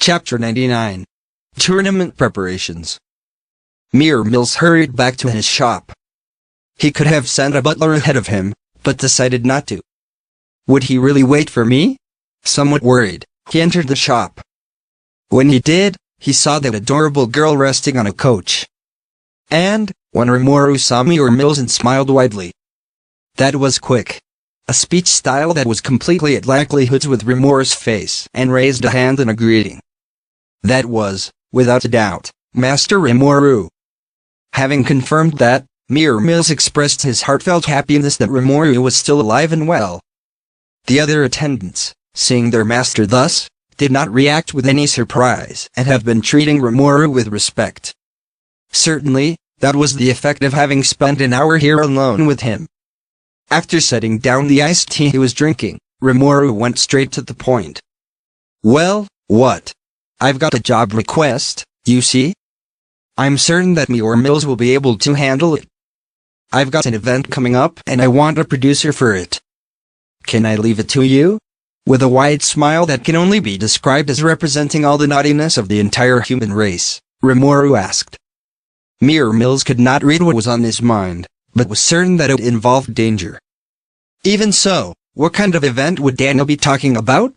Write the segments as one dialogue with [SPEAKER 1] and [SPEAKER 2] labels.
[SPEAKER 1] Chapter 99. Tournament Preparations. Mjollmile hurried back to his shop. He could have sent a butler ahead of him, but decided not to. Would he really wait for me? Somewhat worried, he entered the shop. When he did, he saw that adorable girl resting on a couch. And, when Rimuru saw Mjollmile and smiled widely. That was quick. A speech style that was completely at likelihoods with Rimuru's face, and raised a hand in a greeting. That was, without a doubt, Master Rimuru. Having confirmed that, Mjollmile expressed his heartfelt happiness that Rimuru was still alive and well. The other attendants, seeing their master thus, did not react with any surprise and have been treating Rimuru with respect. Certainly, that was the effect of having spent an hour here alone with him. After setting down the iced tea he was drinking, Rimuru went straight to the point. Well, what? I've got a job request, you see? I'm certain that Mjollmile will be able to handle it. I've got an event coming up and I want a producer for it. Can I leave it to you? With a wide smile that can only be described as representing all the naughtiness of the entire human race, Rimuru asked. Mjollmile could not read what was on his mind, but was certain that it involved danger. Even so, what kind of event would Daniel be talking about?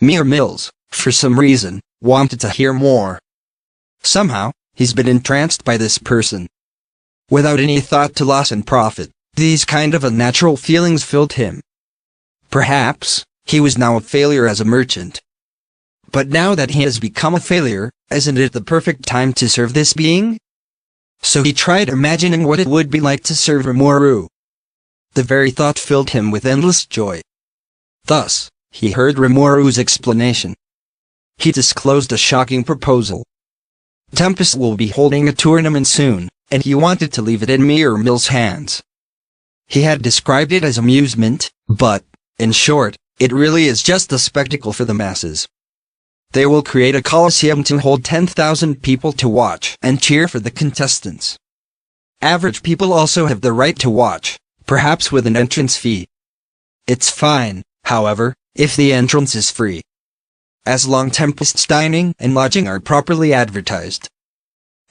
[SPEAKER 1] Mjollmile, for some reason, wanted to hear more. Somehow, he's been entranced by this person. Without any thought to loss and profit, these kind of unnatural feelings filled him. Perhaps, he was now a failure as a merchant. But now that he has become a failure, isn't it the perfect time to serve this being? So he tried imagining what it would be like to serve Rimuru. The very thought filled him with endless joy. Thus, he heard Rimuru's explanation. He disclosed a shocking proposal. Tempest will be holding a tournament soon, and he wanted to leave it in Mjollmile's hands. He had described it as amusement, but, in short, it really is just a spectacle for the masses. They will create a coliseum to hold 10,000 people to watch and cheer for the contestants. Average people also have the right to watch, perhaps with an entrance fee. It's fine, however, if the entrance is free. As long Tempest's dining and lodging are properly advertised.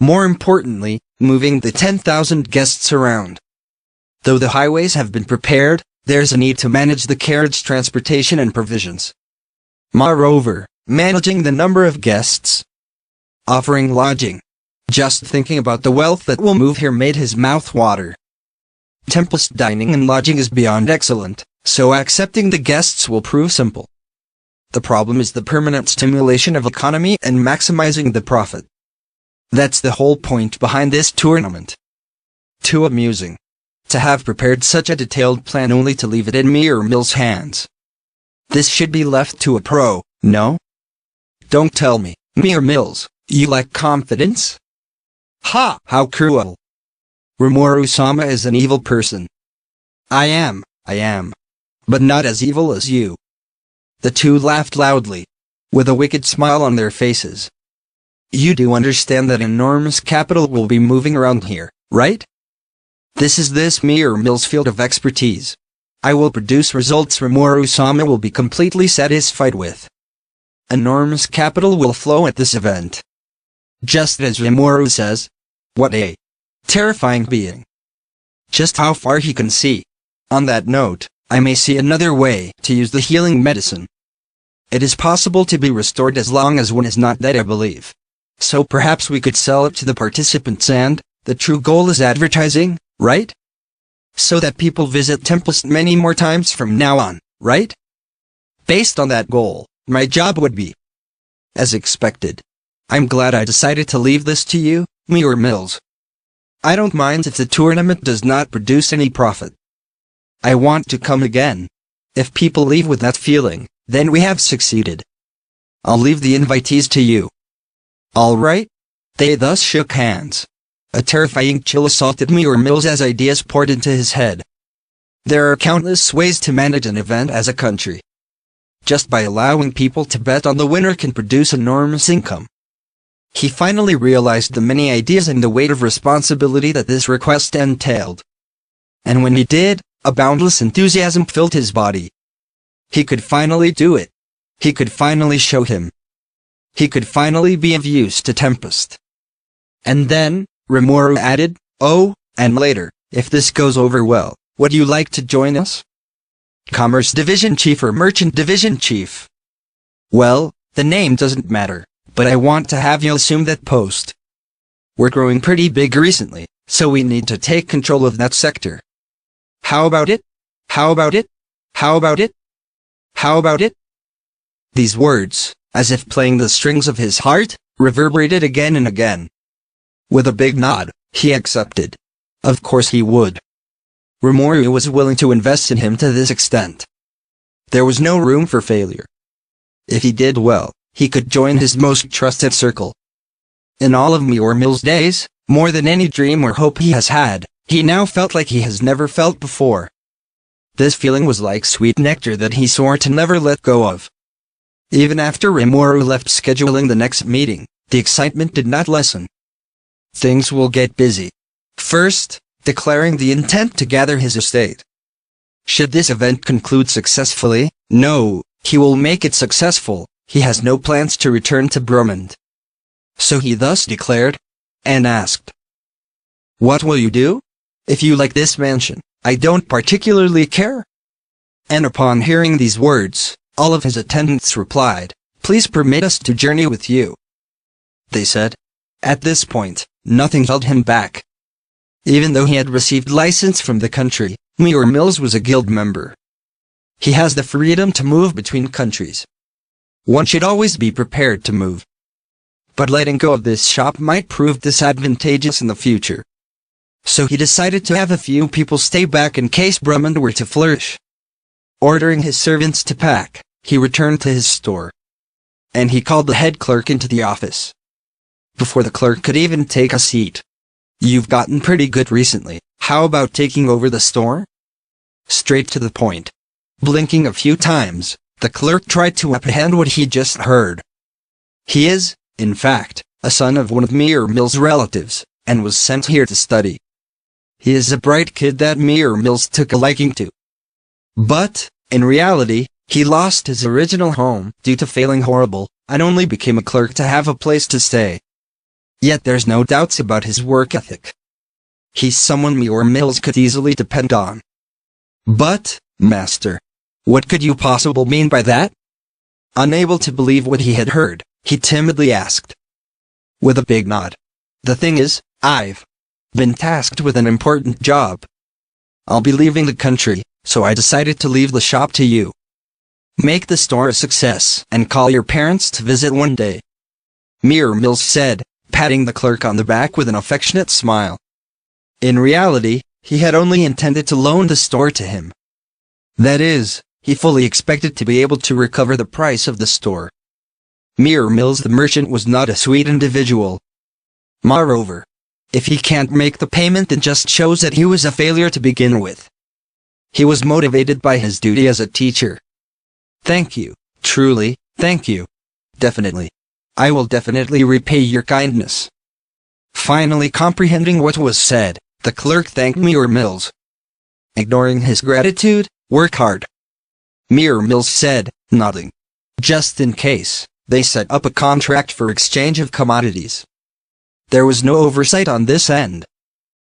[SPEAKER 1] More importantly, moving the 10,000 guests around. Though the highways have been prepared, there's a need to manage the carriage transportation and provisions. Moreover, managing the number of guests. Offering lodging. Just thinking about the wealth that will move here made his mouth water. Tempest dining and lodging is beyond excellent, so accepting the guests will prove simple. The problem is the permanent stimulation of economy and maximizing the profit. That's the whole point behind this tournament. Too amusing. To have prepared such a detailed plan only to leave it in Mjollmile's hands. This should be left to a pro, no? Don't tell me, Mjollmile, you lack confidence? Ha! How cruel. Rimuru-sama is an evil person. I am. But not as evil as you. The two laughed loudly, with a wicked smile on their faces. You do understand that enormous capital will be moving around here, right? This is Mjollmile's field of expertise. I will produce results Rimuru-sama will be completely satisfied with. Enormous capital will flow at this event. Just as Rimuru says. What a terrifying being. Just how far he can see. On that note, I may see another way to use the healing medicine. It is possible to be restored as long as one is not dead, I believe. So perhaps we could sell it to the participants and, the true goal is advertising, right? So that people visit Tempest many more times from now on, right? Based on that goal, my job would be as expected. I'm glad I decided to leave this to you, Mjollmile. I don't mind if the tournament does not produce any profit. I want to come again. If people leave with that feeling, then we have succeeded. I'll leave the invitees to you. All right? They thus shook hands. A terrifying chill assaulted Mjollmile as ideas poured into his head. There are countless ways to manage an event as a country. Just by allowing people to bet on the winner can produce enormous income. He finally realized the many ideas and the weight of responsibility that this request entailed. And when he did, a boundless enthusiasm filled his body. He could finally do it. He could finally show him. he could finally be of use to Tempest. And then, Rimuru added, "Oh, and later, if this goes over well, would you like to join us? Commerce Division Chief or Merchant Division Chief? Well, the name doesn't matter, but I want to have you assume that post. We're growing pretty big recently, so we need to take control of that sector. How about it? How about it? How about it? How about it?" These words, as if playing the strings of his heart, reverberated again and again. With a big nod, he accepted. Of course he would. Rimuru was willing to invest in him to this extent. There was no room for failure. If he did well, he could join his most trusted circle. In all of Mjollmile's days, more than any dream or hope he has had, he now felt like he has never felt before. This feeling was like sweet nectar that he swore to never let go of. Even after Rimuru left scheduling the next meeting, the excitement did not lessen. Things will get busy. First, declaring the intent to gather his estate. Should this event conclude successfully, no, he will make it successful. He has no plans to return to Brumond. So he thus declared, and asked, "What will you do? If you like this mansion, I don't particularly care." And upon hearing these words, all of his attendants replied, "Please permit us to journey with you," they said. At this point, nothing held him back. Even though he had received license from the country, Mjollmile was a guild member. He has the freedom to move between countries. One should always be prepared to move. But letting go of this shop might prove disadvantageous in the future. So he decided to have a few people stay back in case Brumond were to flourish. Ordering his servants to pack, he returned to his store. And he called the head clerk into the office. Before the clerk could even take a seat, "You've gotten pretty good recently, how about taking over the store?" Straight to the point. Blinking a few times, the clerk tried to apprehend what he just heard. He is, in fact, a son of one of Mjollmile's relatives, and was sent here to study. He is a bright kid that Mjollmile took a liking to. But, in reality, he lost his original home due to failing horrible, and only became a clerk to have a place to stay. Yet there's no doubts about his work ethic. He's someone Mjollmile could easily depend on. "But, master, what could you possibly mean by that?" Unable to believe what he had heard, he timidly asked. With a big nod. "The thing is, I've been tasked with an important job. I'll be leaving the country, so I decided to leave the shop to you. Make the store a success and call your parents to visit one day," Mjollmile said, patting the clerk on the back with an affectionate smile. In reality, he had only intended to loan the store to him. That is, he fully expected to be able to recover the price of the store. Mjollmile the merchant was not a sweet individual. Moreover, if he can't make the payment, it just shows that he was a failure to begin with. He was motivated by his duty as a teacher. "Thank you, truly, thank you. Definitely. I will definitely repay your kindness." Finally comprehending what was said, the clerk thanked Mjollmile. Ignoring his gratitude, "Work hard," Mjollmile said, nodding. Just in case, they set up a contract for exchange of commodities. There was no oversight on this end.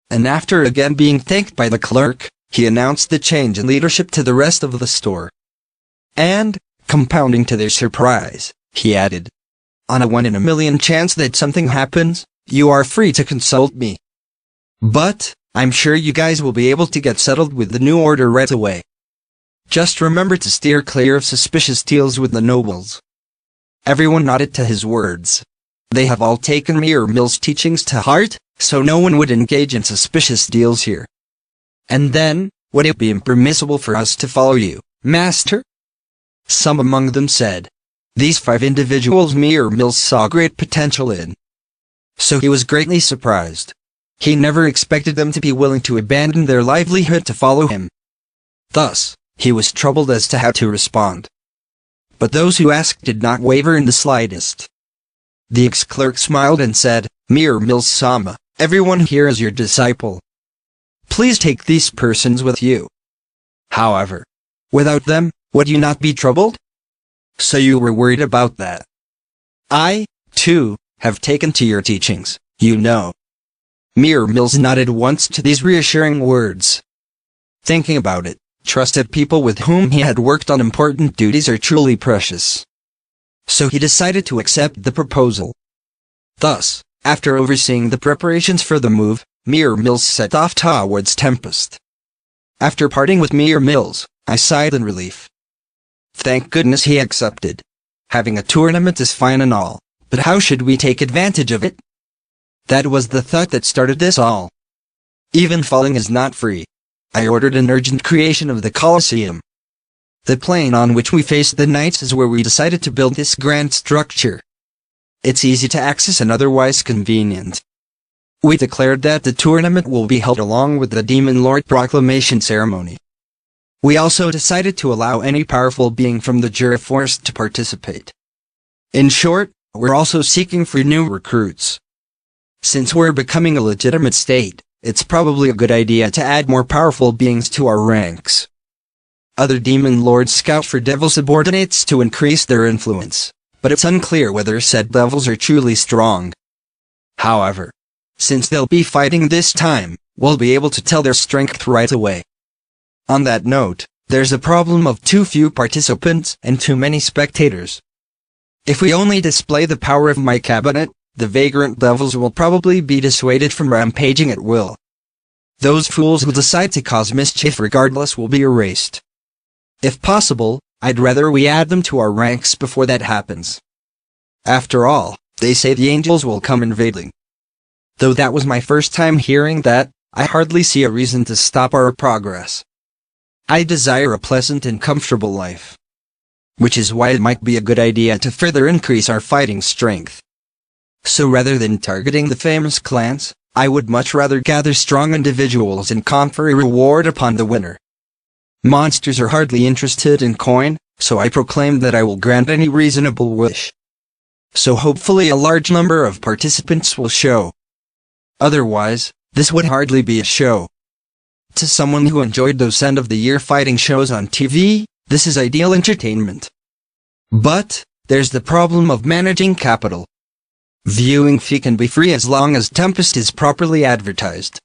[SPEAKER 1] And after again being thanked by the clerk, he announced the change in leadership to the rest of the store. And, compounding to their surprise, he added, "On a 1 in a million chance that something happens, you are free to consult me. But, I'm sure you guys will be able to get settled with the new order right away. Just remember to steer clear of suspicious deals with the nobles." Everyone nodded to his words. They have all taken Mjollmile's teachings to heart, so no one would engage in suspicious deals here. "And then, would it be impermissible for us to follow you, master?" Some among them said. These 5 individuals Mjollmile saw great potential in. So he was greatly surprised. He never expected them to be willing to abandon their livelihood to follow him. Thus, he was troubled as to how to respond. But those who asked did not waver in the slightest. The ex-clerk smiled and said, "Mjollmile-sama, everyone here is your disciple. Please take these persons with you. However, without them, would you not be troubled? So you were worried about that. I, too, have taken to your teachings, you know. Mjollmile nodded once to these reassuring words. Thinking about it, trusted people with whom he had worked on important duties are truly precious. So he decided to accept the proposal. Thus, after overseeing the preparations for the move, Mjollmile set off towards Tempest. After parting with Mjollmile, I sighed in relief. Thank goodness he accepted. Having a tournament is fine and all, but how should we take advantage of it? That was the thought that started this all. Even falling is not free. I ordered an urgent creation of the Colosseum. The plain on which we face the knights is where we decided to build this grand structure. It's easy to access and otherwise convenient. We declared that the tournament will be held along with the Demon Lord proclamation ceremony. We also decided to allow any powerful being from the Jura Forest to participate. In short, we're also seeking for new recruits. Since we're becoming a legitimate state, it's probably a good idea to add more powerful beings to our ranks. Other Demon Lords scout for devil subordinates to increase their influence, but it's unclear whether said devils are truly strong. However, since they'll be fighting this time, we'll be able to tell their strength right away. On that note, there's a problem of too few participants and too many spectators. If we only display the power of my cabinet, the vagrant devils will probably be dissuaded from rampaging at will. Those fools who decide to cause mischief regardless will be erased. If possible, I'd rather we add them to our ranks before that happens. After all, they say the angels will come invading. Though that was my first time hearing that, I hardly see a reason to stop our progress. I desire a pleasant and comfortable life. Which is why it might be a good idea to further increase our fighting strength. So rather than targeting the famous clans, I would much rather gather strong individuals and confer a reward upon the winner. Monsters are hardly interested in coin, so I proclaim that I will grant any reasonable wish. So hopefully a large number of participants will show. Otherwise, this would hardly be a show. To someone who enjoyed those end-of-the-year fighting shows on TV, this is ideal entertainment. But, there's the problem of managing capital. Viewing fee can be free as long as Tempest is properly advertised.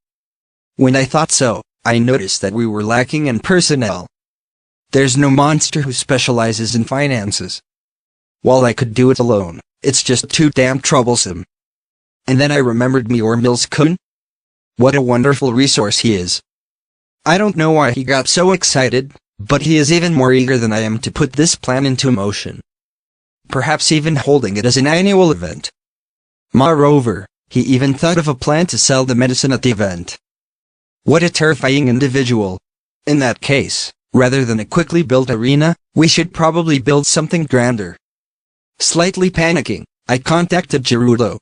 [SPEAKER 1] When I thought so, I noticed that we were lacking in personnel. There's no monster who specializes in finances. While I could do it alone, it's just too damn troublesome. And then I remembered Mjollmile-kun. What a wonderful resource he is. I don't know why he got so excited, but he is even more eager than I am to put this plan into motion. Perhaps even holding it as an annual event. Moreover, he even thought of a plan to sell the medicine at the event. What a terrifying individual. In that case, rather than a quickly built arena, we should probably build something grander. Slightly panicking, I contacted Gerudo.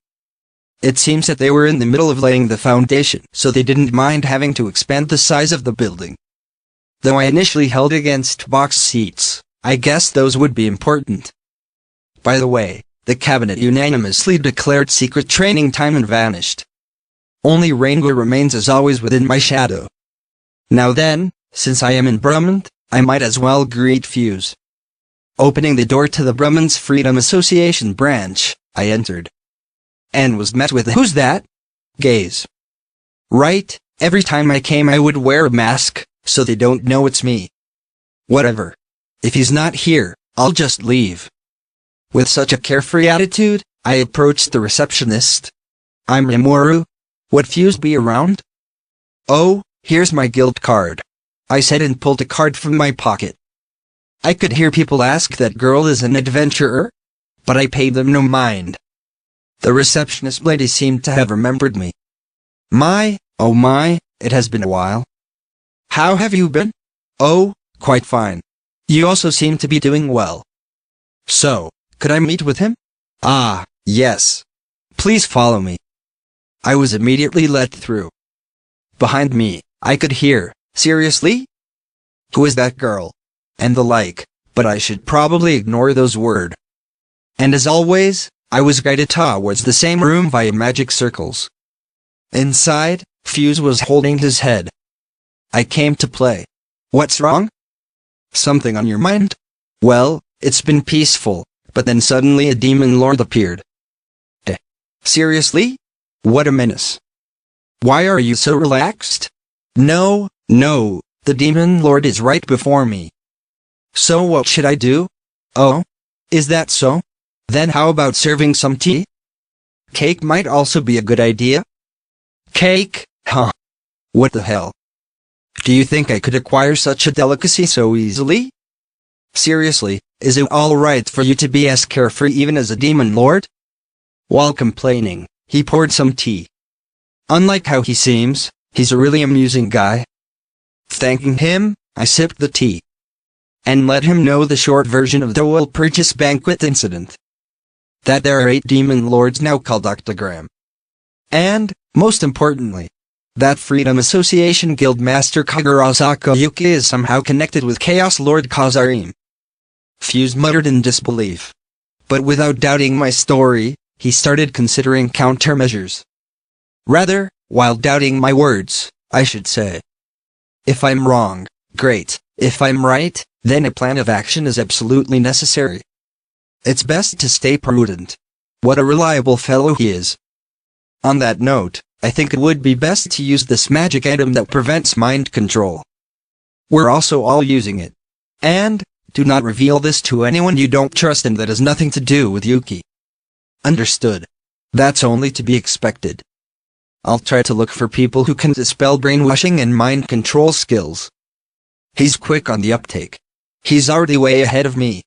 [SPEAKER 1] It seems that they were in the middle of laying the foundation, so they didn't mind having to expand the size of the building. Though I initially held against box seats, I guess those would be important. By the way, the cabinet unanimously declared secret training time and vanished. Only Rainbow remains as always within my shadow. Now then, since I am in Brumond, I might as well greet Fuse. Opening the door to the Brummond's Freedom Association branch, I entered. And was met with a "Who's that?" gaze. Right, every time I came I would wear a mask, so they don't know it's me. Whatever. If he's not here, I'll just leave. With such a carefree attitude, I approached the receptionist. I'm Rimuru. Would Fuse be around? Oh, here's my guild card. I said and pulled a card from my pocket. I could hear people ask that girl is an adventurer, but I paid them no mind. The receptionist lady seemed to have remembered me. Oh my, it has been a while. How have you been? Oh, quite fine. You also seem to be doing well. So, could I meet with him? Ah, yes. Please follow me. I was immediately let through. Behind me, I could hear, seriously? Who is that girl? And the like, but I should probably ignore those words. And as always, I was guided towards the same room via magic circles. Inside, Fuse was holding his head. I came to play. What's wrong? Something on your mind? Well, it's been peaceful, But then suddenly a demon lord appeared. Seriously? What a menace. Why are you so relaxed? No, the demon lord is right before me. So what should I do? Oh? Is that so? Then how about serving some tea? Cake might also be a good idea. Cake? Huh? What the hell? Do you think I could acquire such a delicacy so easily? Seriously, is it alright for you to be as carefree even as a demon lord? While complaining, he poured some tea. Unlike how he seems, he's a really amusing guy. Thanking him, I sipped the tea. And let him know the short version of the oil purchase banquet incident. That there are 8 demon lords now called Octagram. And, most importantly, that Freedom Association Guild Master Kagurasaka Yuki is somehow connected with Chaos Lord Kazarim. Fuse muttered in disbelief. But without doubting my story, he started considering countermeasures. Rather, while doubting my words, I should say. If I'm wrong, great. If I'm right, then a plan of action is absolutely necessary. It's best to stay prudent. What a reliable fellow he is. On that note, I think it would be best to use this magic item that prevents mind control. We're also all using it. And, do not reveal this to anyone you don't trust and that has nothing to do with Yuki. Understood. That's only to be expected. I'll try to look for people who can dispel brainwashing and mind control skills. He's quick on the uptake. He's already way ahead of me.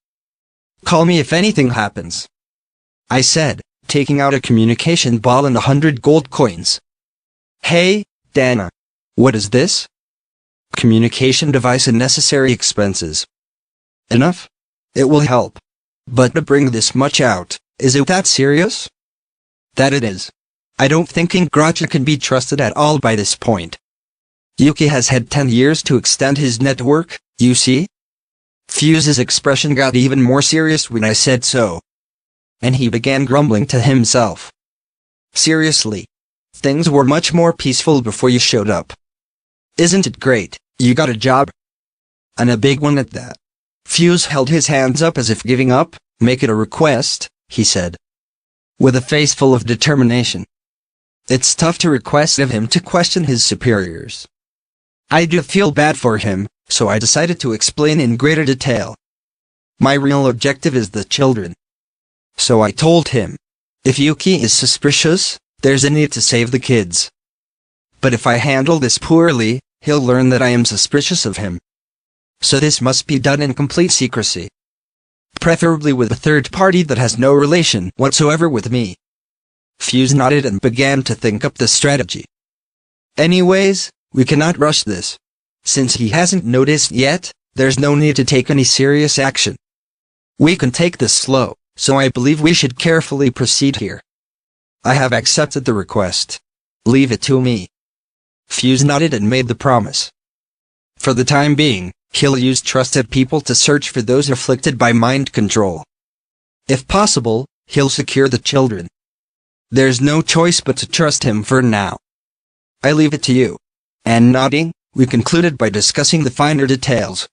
[SPEAKER 1] Call me if anything happens. I said, taking out a communication ball and 100 gold coins. Hey, Dana. What is this? Communication device and necessary expenses. Enough? It will help. But to bring this much out, is it that serious? That it is. I don't think Ingracha can be trusted at all by this point. Yuki has had 10 years to extend his network, you see? Fuse's expression got even more serious when I said so. And he began grumbling to himself. Seriously. Things were much more peaceful before you showed up. Isn't it great, you got a job? And a big one at that. Fuse held his hands up as if giving up. Make it a request, he said. With a face full of determination. It's tough to request of him to question his superiors. I do feel bad for him, so I decided to explain in greater detail. My real objective is the children. So I told him. If Yuki is suspicious, there's a need to save the kids. But if I handle this poorly, he'll learn that I am suspicious of him. So this must be done in complete secrecy. Preferably with a third party that has no relation whatsoever with me. Fuse nodded and began to think up the strategy. Anyways, we cannot rush this. Since he hasn't noticed yet, there's no need to take any serious action. We can take this slow, so I believe we should carefully proceed here. I have accepted the request. Leave it to me. Fuse nodded and made the promise. For the time being, he'll use trusted people to search for those afflicted by mind control. If possible, he'll secure the children. There's no choice but to trust him for now. I leave it to you. And nodding, we concluded by discussing the finer details.